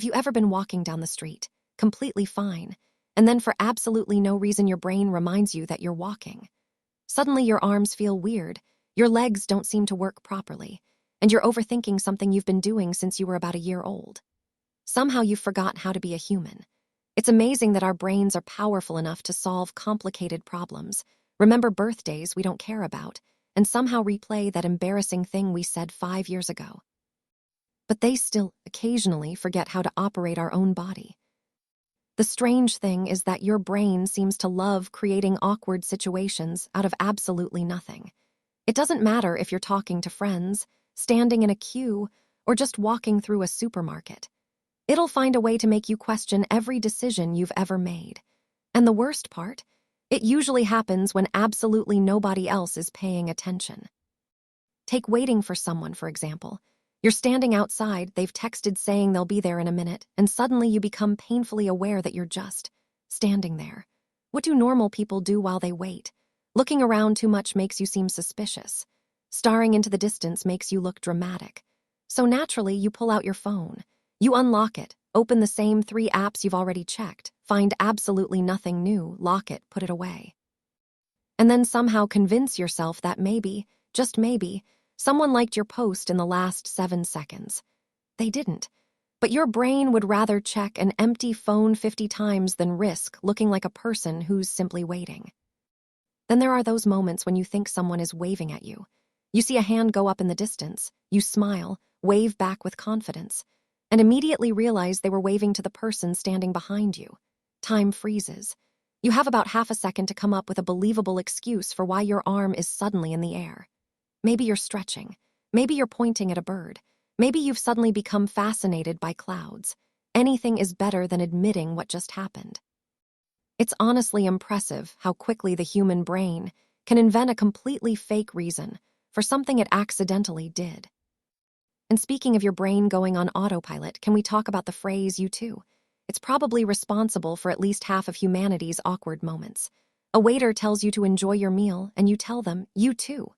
Have you ever been walking down the street, completely fine, and then for absolutely no reason your brain reminds you that you're walking? Suddenly your arms feel weird, your legs don't seem to work properly, and you're overthinking something you've been doing since you were about a year old. Somehow you forgot how to be a human. It's amazing that our brains are powerful enough to solve complicated problems, remember birthdays we don't care about, and somehow replay that embarrassing thing we said 5 years ago. But they still occasionally forget how to operate our own body. The strange thing is that your brain seems to love creating awkward situations out of absolutely nothing. It doesn't matter if you're talking to friends, standing in a queue, or just walking through a supermarket. It'll find a way to make you question every decision you've ever made. And the worst part? It usually happens when absolutely nobody else is paying attention. Take waiting for someone, for example. You're standing outside, they've texted saying they'll be there in a minute, and suddenly you become painfully aware that you're just standing there. What do normal people do while they wait? Looking around too much makes you seem suspicious. Staring into the distance makes you look dramatic. So naturally, you pull out your phone. You unlock it, open the same 3 apps you've already checked, find absolutely nothing new, lock it, put it away. And then somehow convince yourself that maybe, just maybe, someone liked your post in the last 7 seconds. They didn't. But your brain would rather check an empty phone 50 times than risk looking like a person who's simply waiting. Then there are those moments when you think someone is waving at you. You see a hand go up in the distance, you smile, wave back with confidence, and immediately realize they were waving to the person standing behind you. Time freezes. You have about half a second to come up with a believable excuse for why your arm is suddenly in the air. Maybe you're stretching. Maybe you're pointing at a bird. Maybe you've suddenly become fascinated by clouds. Anything is better than admitting what just happened. It's honestly impressive how quickly the human brain can invent a completely fake reason for something it accidentally did. And speaking of your brain going on autopilot, can we talk about the phrase "you too"? It's probably responsible for at least half of humanity's awkward moments. A waiter tells you to enjoy your meal, and you tell them, "You too."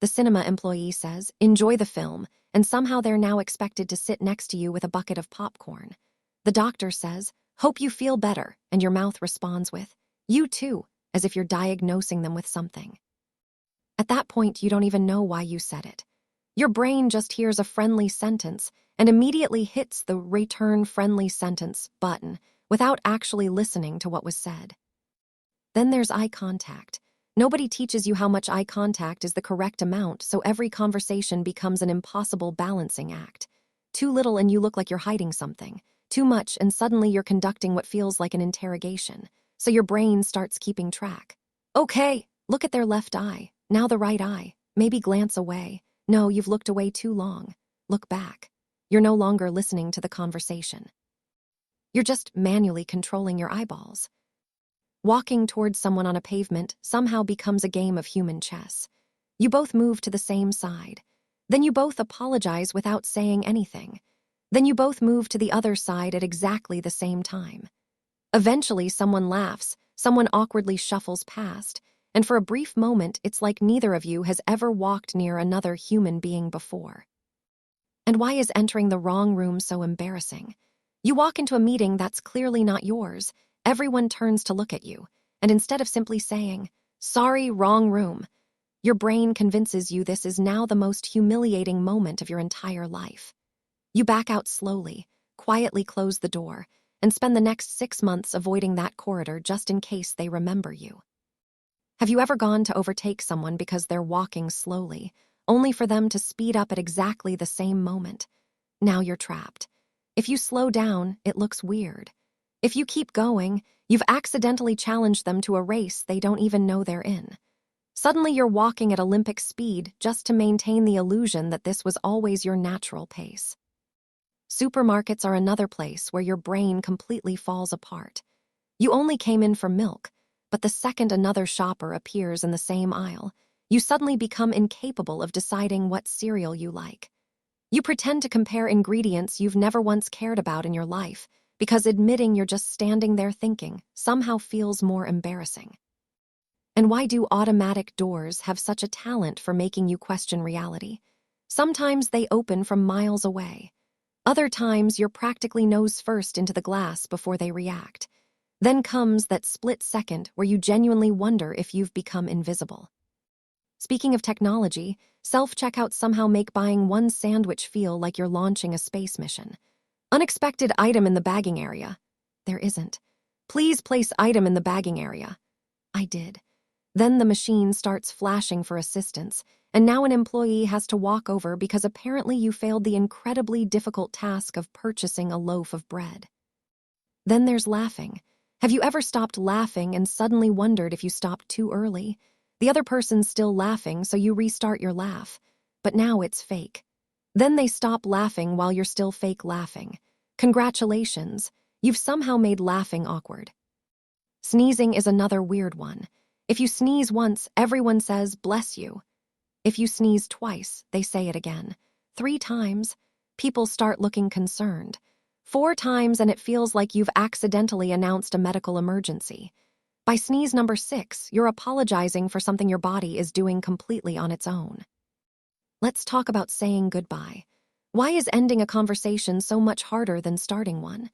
The cinema employee says, "Enjoy the film," and somehow they're now expected to sit next to you with a bucket of popcorn. The doctor says, "Hope you feel better," and your mouth responds with, "You too," as if you're diagnosing them with something. At that point, you don't even know why you said it. Your brain just hears a friendly sentence and immediately hits the "return friendly sentence" button without actually listening to what was said. Then there's eye contact. Nobody teaches you how much eye contact is the correct amount, so every conversation becomes an impossible balancing act. Too little and you look like you're hiding something. Too much and suddenly you're conducting what feels like an interrogation. So your brain starts keeping track. Okay, look at their left eye. Now the right eye. Maybe glance away. No, you've looked away too long. Look back. You're no longer listening to the conversation. You're just manually controlling your eyeballs. Walking towards someone on a pavement somehow becomes a game of human chess. You both move to the same side. Then you both apologize without saying anything. Then you both move to the other side at exactly the same time. Eventually, someone laughs, someone awkwardly shuffles past, and for a brief moment, it's like neither of you has ever walked near another human being before. And why is entering the wrong room so embarrassing? You walk into a meeting that's clearly not yours. Everyone turns to look at you, and instead of simply saying, "Sorry, wrong room," your brain convinces you this is now the most humiliating moment of your entire life. You back out slowly, quietly close the door, and spend the next 6 months avoiding that corridor just in case they remember you. Have you ever gone to overtake someone because they're walking slowly, only for them to speed up at exactly the same moment? Now you're trapped. If you slow down, it looks weird. If you keep going, you've accidentally challenged them to a race they don't even know they're in. Suddenly you're walking at Olympic speed just to maintain the illusion that this was always your natural pace. Supermarkets are another place where your brain completely falls apart. You only came in for milk, but the second another shopper appears in the same aisle, you suddenly become incapable of deciding what cereal you like. You pretend to compare ingredients you've never once cared about in your life, because admitting you're just standing there thinking somehow feels more embarrassing. And why do automatic doors have such a talent for making you question reality? Sometimes they open from miles away. Other times, you're practically nose first into the glass before they react. Then comes that split second where you genuinely wonder if you've become invisible. Speaking of technology, self-checkouts somehow make buying one sandwich feel like you're launching a space mission. Unexpected item in the bagging area. There isn't. Please place item in the bagging area. I did. Then the machine starts flashing for assistance, and now an employee has to walk over because apparently you failed the incredibly difficult task of purchasing a loaf of bread. Then there's laughing. Have you ever stopped laughing and suddenly wondered if you stopped too early? The other person's still laughing, so you restart your laugh. But now it's fake. Then they stop laughing while you're still fake laughing. Congratulations, you've somehow made laughing awkward. Sneezing is another weird one. If you sneeze once, everyone says, "Bless you." If you sneeze twice, they say it again. 3 times, people start looking concerned. 4 times, and it feels like you've accidentally announced a medical emergency. By sneeze number 6, you're apologizing for something your body is doing completely on its own. Let's talk about saying goodbye. Why is ending a conversation so much harder than starting one?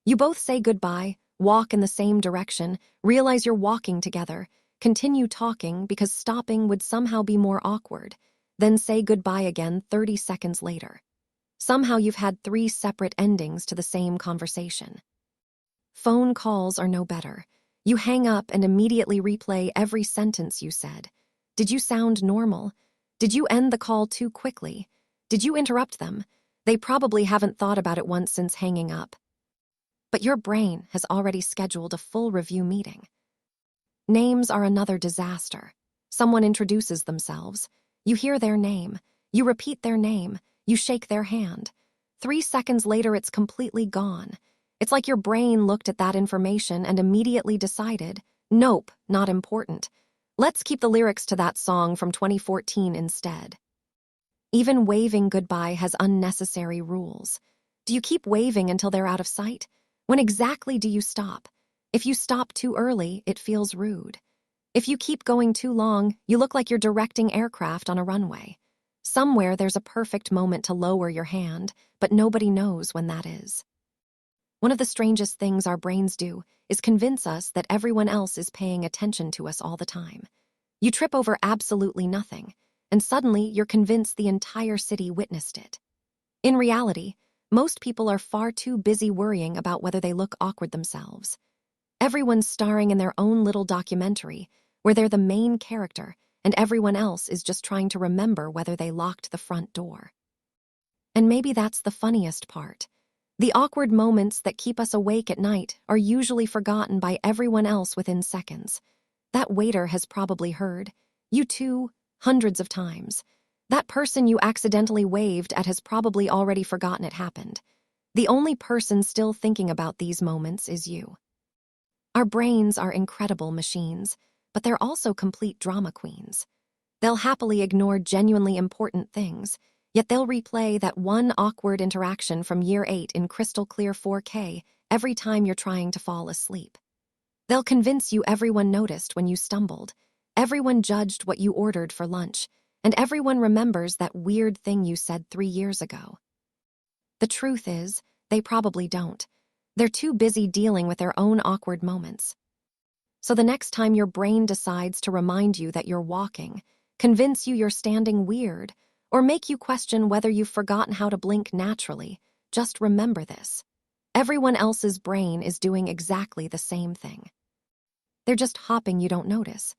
You both say goodbye, walk in the same direction, realize you're walking together, continue talking because stopping would somehow be more awkward, then say goodbye again 30 seconds later. Somehow you've had 3 separate endings to the same conversation. Phone calls are no better. You hang up and immediately replay every sentence you said. Did you sound normal? Did you end the call too quickly? Did you interrupt them? They probably haven't thought about it once since hanging up. But your brain has already scheduled a full review meeting. Names are another disaster. Someone introduces themselves. You hear their name. You repeat their name. You shake their hand. 3 seconds later, it's completely gone. It's like your brain looked at that information and immediately decided, nope, not important. Let's keep the lyrics to that song from 2014 instead. Even waving goodbye has unnecessary rules. Do you keep waving until they're out of sight? When exactly do you stop? If you stop too early, it feels rude. If you keep going too long, you look like you're directing aircraft on a runway. Somewhere there's a perfect moment to lower your hand, but nobody knows when that is. One of the strangest things our brains do is convince us that everyone else is paying attention to us all the time. You trip over absolutely nothing, and suddenly you're convinced the entire city witnessed it. In reality, most people are far too busy worrying about whether they look awkward themselves. Everyone's starring in their own little documentary where they're the main character and everyone else is just trying to remember whether they locked the front door. And maybe that's the funniest part. The awkward moments that keep us awake at night are usually forgotten by everyone else within seconds. That waiter has probably heard, you too, hundreds of times. That person you accidentally waved at has probably already forgotten it happened. The only person still thinking about these moments is you. Our brains are incredible machines, but they're also complete drama queens. They'll happily ignore genuinely important things, yet they'll replay that one awkward interaction from year 8 in crystal clear 4K every time you're trying to fall asleep. They'll convince you everyone noticed when you stumbled, everyone judged what you ordered for lunch, and everyone remembers that weird thing you said 3 years ago. The truth is, they probably don't. They're too busy dealing with their own awkward moments. So the next time your brain decides to remind you that you're walking, convince you you're standing weird, or make you question whether you've forgotten how to blink naturally, just remember this. Everyone else's brain is doing exactly the same thing. They're just hopping you don't notice.